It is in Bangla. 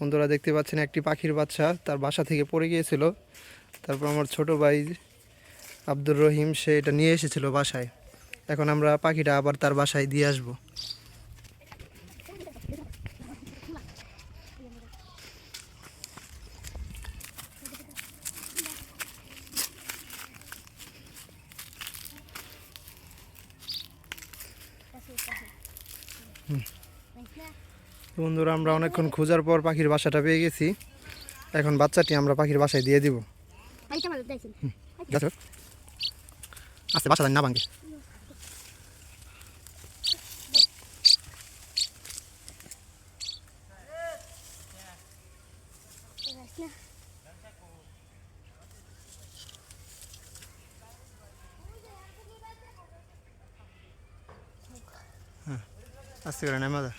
বন্ধুরা দেখতে পাচ্ছেন একটি পাখির বাচ্চা তার বাসা থেকে পড়ে গিয়েছিল। তারপর আমার ছোট ভাই আব্দুর রহিম সে এটা নিয়ে এসেছিল বাসায়। এখন আমরা পাখিটা আবার তার বাসায় দিয়ে আসবো। বন্ধুরা আমরা অনেকক্ষণ খোঁজার পর পাখির বাসাটা পেয়ে গেছি। এখন বাচ্চাটি আমরা পাখির বাসায় দিয়ে দিব। আস্তে বাসা না ভাঙে। আস্তে করে নেই মজা।